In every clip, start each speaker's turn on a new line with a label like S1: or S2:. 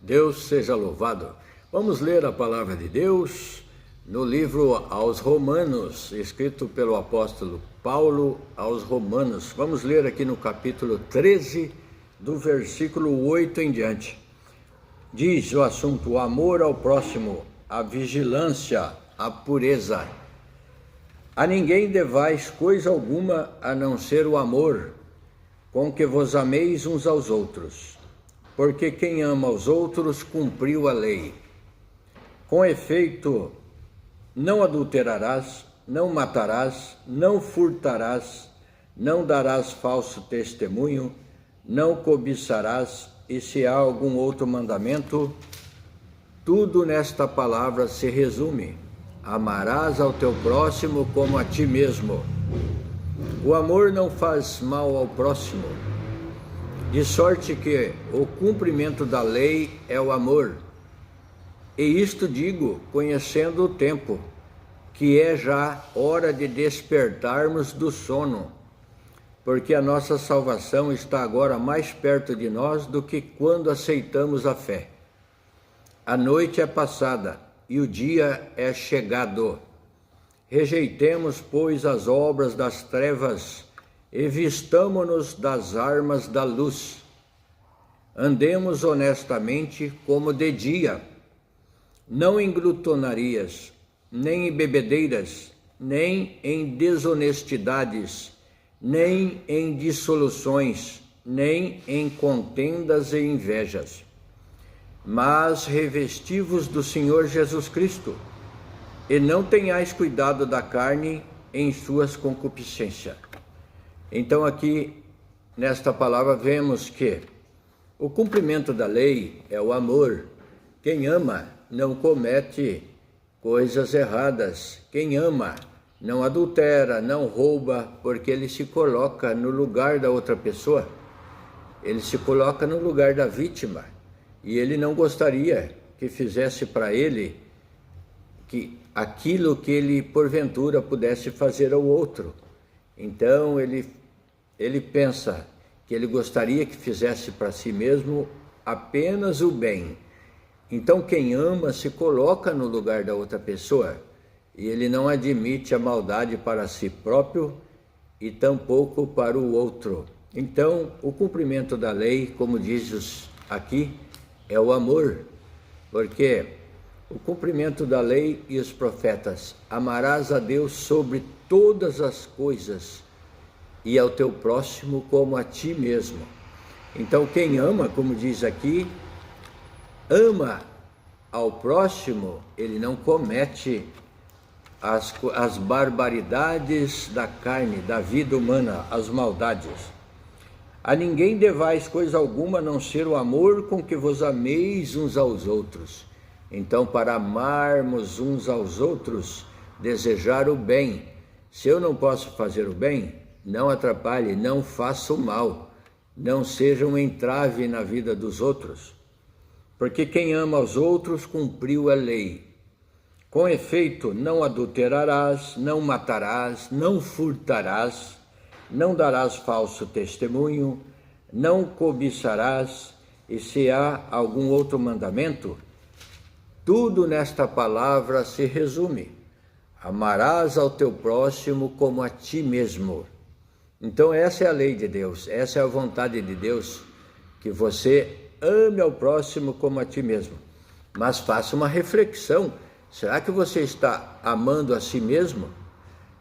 S1: Deus seja louvado. Vamos ler a palavra de Deus no livro aos Romanos, escrito pelo apóstolo Paulo aos Romanos. Vamos ler aqui no capítulo 13, do versículo 8 em diante. Diz o assunto: o amor ao próximo, a vigilância, a pureza. A ninguém devais coisa alguma a não ser o amor, com que vos ameis uns aos outros. Porque quem ama aos outros cumpriu a lei. Com efeito, não adulterarás, não matarás, não furtarás, não darás falso testemunho, não cobiçarás, e se há algum outro mandamento, tudo nesta palavra se resume: amarás ao teu próximo como a ti mesmo. O amor não faz mal ao próximo, de sorte que o cumprimento da lei é o amor. E isto digo, conhecendo o tempo, que é já hora de despertarmos do sono, porque a nossa salvação está agora mais perto de nós do que quando aceitamos a fé. A noite é passada e o dia é chegado. Rejeitemos, pois, as obras das trevas e vistamo-nos das armas da luz. Andemos honestamente como de dia, não em glutonarias, nem em bebedeiras, nem em desonestidades, nem em dissoluções, nem em contendas e invejas. Mas revesti-vos do Senhor Jesus Cristo, e não tenhais cuidado da carne em suas concupiscências. Então aqui, nesta palavra, vemos que o cumprimento da lei é o amor. Quem ama não comete coisas erradas. Quem ama não adultera, não rouba, porque ele se coloca no lugar da outra pessoa. Ele se coloca no lugar da vítima. E ele não gostaria que fizesse para ele que aquilo que ele porventura pudesse fazer ao outro. Então ele pensa que ele gostaria que fizesse para si mesmo apenas o bem. Então quem ama se coloca no lugar da outra pessoa e ele não admite a maldade para si próprio e tampouco para o outro. Então o cumprimento da lei, como diz aqui, é o amor, porque o cumprimento da lei e os profetas: amarás a Deus sobre todas as coisas e ao teu próximo como a ti mesmo. Então quem ama, como diz aqui, ama ao próximo, ele não comete as barbaridades da carne, da vida humana, as maldades. A ninguém devais coisa alguma a não ser o amor com que vos ameis uns aos outros. Então, para amarmos uns aos outros, desejar o bem. Se eu não posso fazer o bem, não atrapalhe, não faça o mal, não seja um entrave na vida dos outros. Porque quem ama aos outros cumpriu a lei. Com efeito, não adulterarás, não matarás, não furtarás, não darás falso testemunho, não cobiçarás, e se há algum outro mandamento, tudo nesta palavra se resume: amarás ao teu próximo como a ti mesmo. Então essa é a lei de Deus, essa é a vontade de Deus, que você ame ao próximo como a ti mesmo. Mas faça uma reflexão: será que você está amando a si mesmo?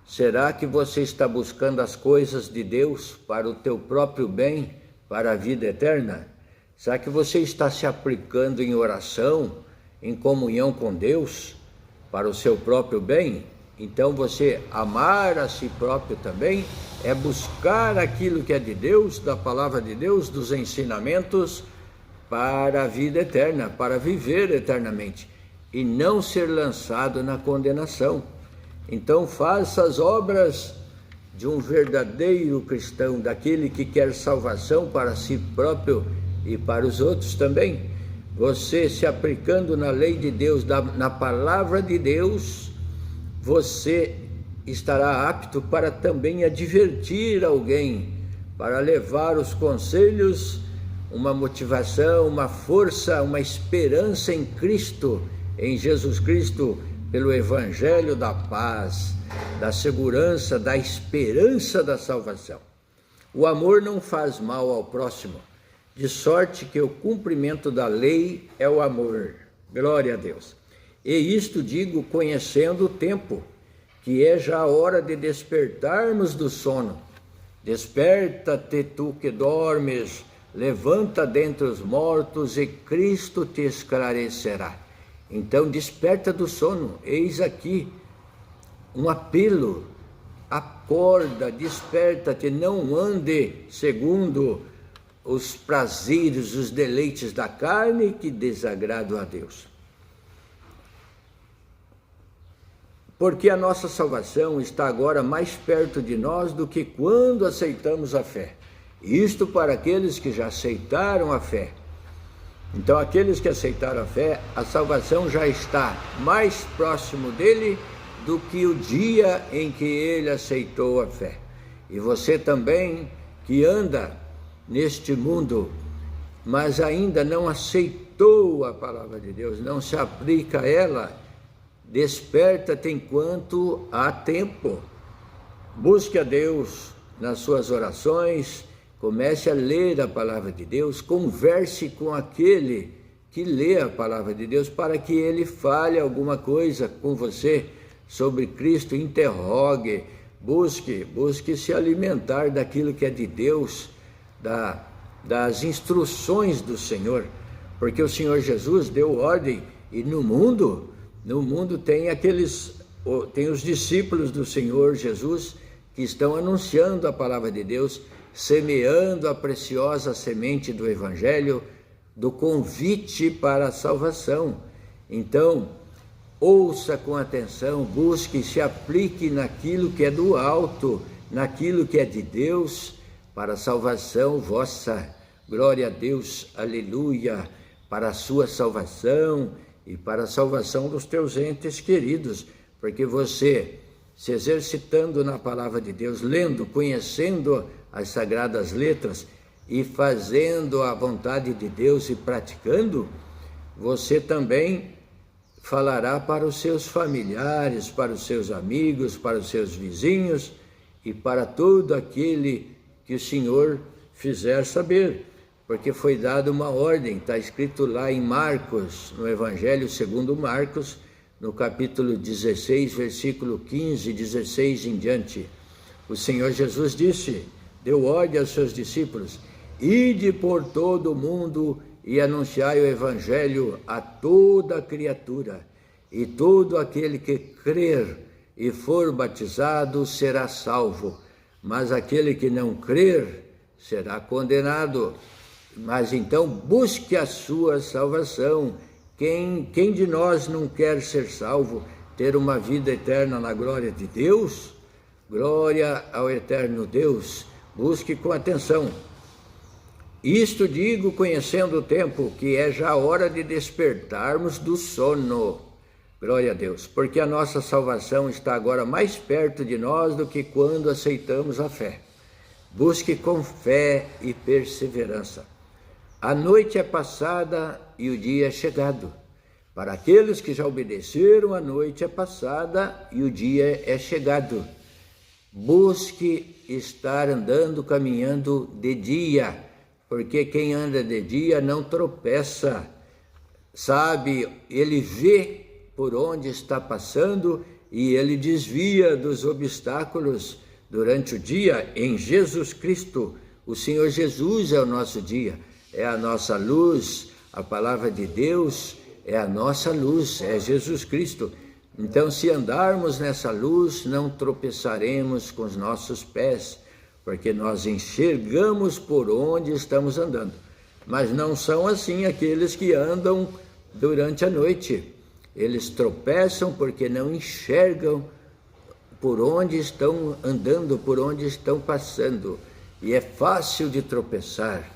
S1: Será que você está buscando as coisas de Deus para o teu próprio bem, para a vida eterna? Será que você está se aplicando em oração, em comunhão com Deus, para o seu próprio bem? Então você amar a si próprio também é buscar aquilo que é de Deus, da palavra de Deus, dos ensinamentos, para a vida eterna, para viver eternamente, e não ser lançado na condenação. Então faça as obras de um verdadeiro cristão, daquele que quer salvação para si próprio e para os outros também. Você se aplicando na lei de Deus, na palavra de Deus, você estará apto para também advertir alguém, para levar os conselhos uma motivação, uma força, uma esperança em Cristo, em Jesus Cristo, pelo Evangelho da paz, da segurança, da esperança da salvação. O amor não faz mal ao próximo, de sorte que o cumprimento da lei é o amor. Glória a Deus. E isto digo conhecendo o tempo, que é já a hora de despertarmos do sono. Desperta-te tu que dormes, levanta dentre os mortos e Cristo te esclarecerá. Então desperta do sono, eis aqui um apelo, acorda, desperta-te, não ande segundo os prazeres, os deleites da carne que desagradam a Deus. Porque a nossa salvação está agora mais perto de nós do que quando aceitamos a fé. Isto para aqueles que já aceitaram a fé. Então, aqueles que aceitaram a fé, a salvação já está mais próximo dele do que o dia em que ele aceitou a fé. E você também, que anda neste mundo, mas ainda não aceitou a palavra de Deus, não se aplica a ela, desperta-te enquanto há tempo. Busque a Deus nas suas orações, comece a ler a palavra de Deus, converse com aquele que lê a palavra de Deus para que ele fale alguma coisa com você sobre Cristo, interrogue, busque se alimentar daquilo que é de Deus, das instruções do Senhor, porque o Senhor Jesus deu ordem, e no mundo tem os discípulos do Senhor Jesus que estão anunciando a palavra de Deus, semeando a preciosa semente do Evangelho, do convite para a salvação. Então, ouça com atenção, busque e se aplique naquilo que é do alto, naquilo que é de Deus, para a salvação vossa. Glória a Deus, aleluia, para a sua salvação e para a salvação dos teus entes queridos, porque você, se exercitando na palavra de Deus, lendo, conhecendo as sagradas letras e fazendo a vontade de Deus e praticando, você também falará para os seus familiares, para os seus amigos, para os seus vizinhos e para todo aquele que o Senhor fizer saber, porque foi dada uma ordem, está escrito lá em Marcos, no Evangelho segundo Marcos, no capítulo 16, versículo 15, 16 em diante. O Senhor Jesus disse, deu ordem aos seus discípulos: ide por todo o mundo e anunciai o Evangelho a toda criatura, e todo aquele que crer e for batizado será salvo, mas aquele que não crer será condenado. Mas então busque a sua salvação. Quem de nós não quer ser salvo, ter uma vida eterna na glória de Deus? Glória ao eterno Deus. Busque com atenção. Isto digo conhecendo o tempo, que é já a hora de despertarmos do sono. Glória a Deus, porque a nossa salvação está agora mais perto de nós do que quando aceitamos a fé. Busque com fé e perseverança. A noite é passada e o dia é chegado. Para aqueles que já obedeceram, a noite é passada e o dia é chegado. Busque estar andando, caminhando de dia, porque quem anda de dia não tropeça. Sabe, ele vê por onde está passando e ele desvia dos obstáculos durante o dia em Jesus Cristo. O Senhor Jesus é o nosso dia, é a nossa luz, a palavra de Deus é a nossa luz, é Jesus Cristo. Então, se andarmos nessa luz, não tropeçaremos com os nossos pés, porque nós enxergamos por onde estamos andando. Mas não são assim aqueles que andam durante a noite. Eles tropeçam porque não enxergam por onde estão andando, por onde estão passando. E é fácil de tropeçar.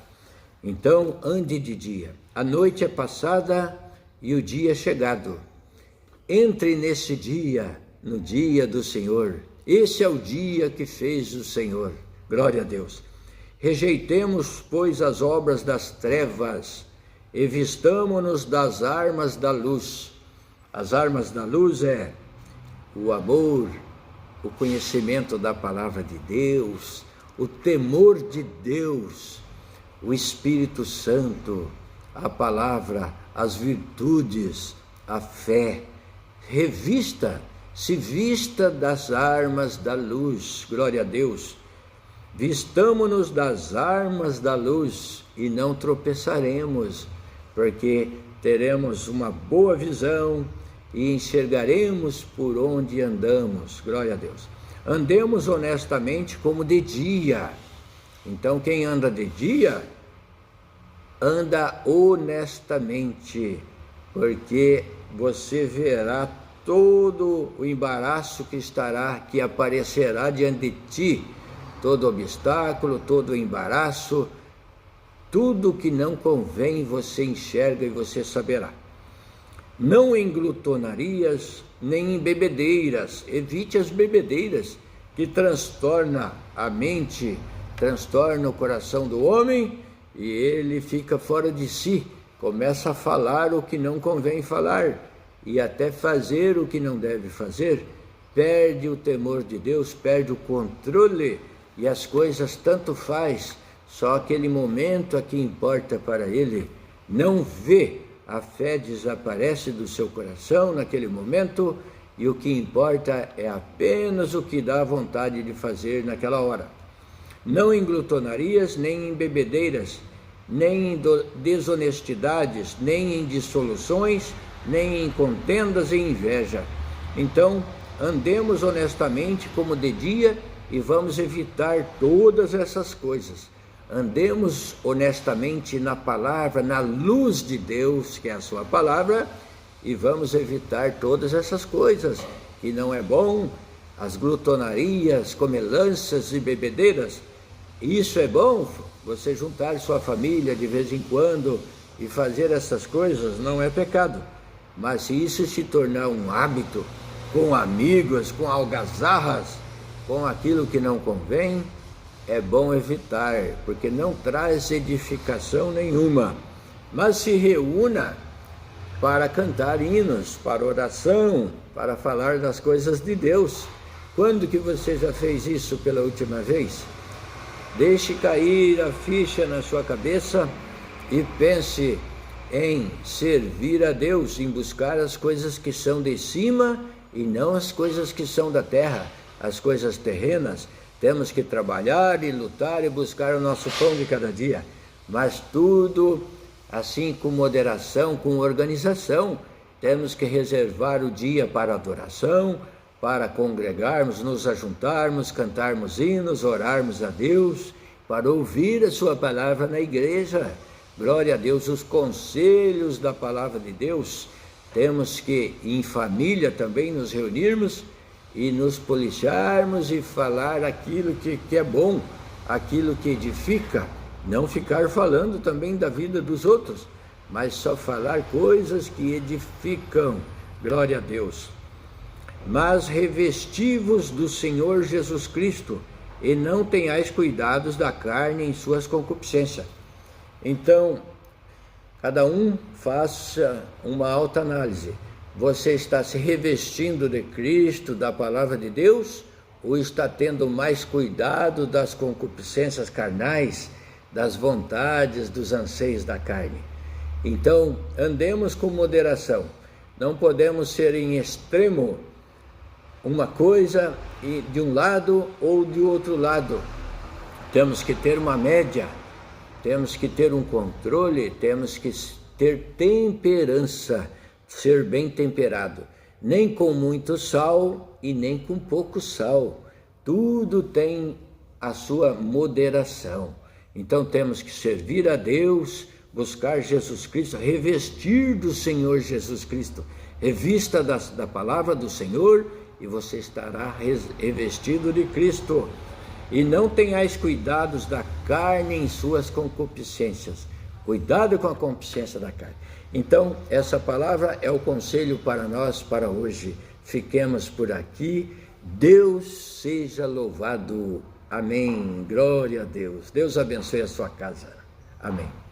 S1: Então, ande de dia. A noite é passada e o dia é chegado. Entre nesse dia, no dia do Senhor. Esse é o dia que fez o Senhor. Glória a Deus. Rejeitemos, pois, as obras das trevas e vistamo-nos das armas da luz. As armas da luz é o amor, o conhecimento da palavra de Deus, o temor de Deus, o Espírito Santo, a palavra, as virtudes, a fé. Se vista das armas da luz, glória a Deus. Vistamo-nos das armas da luz e não tropeçaremos, porque teremos uma boa visão e enxergaremos por onde andamos, glória a Deus. Andemos honestamente como de dia. Então quem anda de dia, anda honestamente, porque você verá todo o embaraço que aparecerá diante de ti, todo obstáculo, todo embaraço, tudo que não convém você enxerga e você saberá. Não em glutonarias, nem em bebedeiras. Evite as bebedeiras, que transtorna a mente, transtorna o coração do homem, e ele fica fora de si, começa a falar o que não convém falar, e até fazer o que não deve fazer, perde o temor de Deus, perde o controle, e as coisas tanto faz, só aquele momento é que importa para ele, não vê. A fé desaparece do seu coração naquele momento, e o que importa é apenas o que dá vontade de fazer naquela hora. Não em glutonarias, nem em bebedeiras, nem em desonestidades, nem em dissoluções, nem em contendas e inveja. Então, andemos honestamente como de dia e vamos evitar todas essas coisas. Andemos honestamente na palavra, na luz de Deus, que é a sua palavra, e vamos evitar todas essas coisas, que não é bom, as glutonarias, comelâncias e bebedeiras. Isso é bom, você juntar sua família de vez em quando e fazer essas coisas não é pecado. Mas se isso se tornar um hábito, com amigos, com algazarras, com aquilo que não convém, é bom evitar, porque não traz edificação nenhuma. Mas se reúna para cantar hinos, para oração, para falar das coisas de Deus. Quando que você já fez isso pela última vez? Deixe cair a ficha na sua cabeça e pense em servir a Deus, em buscar as coisas que são de cima e não as coisas que são da terra, as coisas terrenas. Temos que trabalhar e lutar e buscar o nosso pão de cada dia, mas tudo assim com moderação, com organização. Temos que reservar o dia para adoração, para congregarmos, nos ajuntarmos, cantarmos hinos, orarmos a Deus, para ouvir a sua palavra na igreja. Glória a Deus, os conselhos da palavra de Deus. Temos que, em família também, nos reunirmos e nos policiarmos e falar aquilo que é bom, aquilo que edifica, não ficar falando também da vida dos outros, mas só falar coisas que edificam, glória a Deus. Mas revesti-vos do Senhor Jesus Cristo, e não tenhais cuidados da carne em suas concupiscências. Então, cada um faça uma autoanálise. Você está se revestindo de Cristo, da palavra de Deus, ou está tendo mais cuidado das concupiscências carnais, das vontades, dos anseios da carne? Então, andemos com moderação. Não podemos ser em extremo uma coisa e de um lado ou de outro lado. Temos que ter uma média, temos que ter um controle, temos que ter temperança, ser bem temperado, nem com muito sal e nem com pouco sal. Tudo tem a sua moderação. Então temos que servir a Deus, buscar Jesus Cristo, revestir do Senhor Jesus Cristo. Revista da palavra do Senhor e você estará revestido de Cristo. E não tenhais cuidados da carne em suas concupiscências. Cuidado com a concupiscência da carne. Então, essa palavra é o conselho para nós, para hoje. Fiquemos por aqui. Deus seja louvado. Amém. Glória a Deus. Deus abençoe a sua casa. Amém.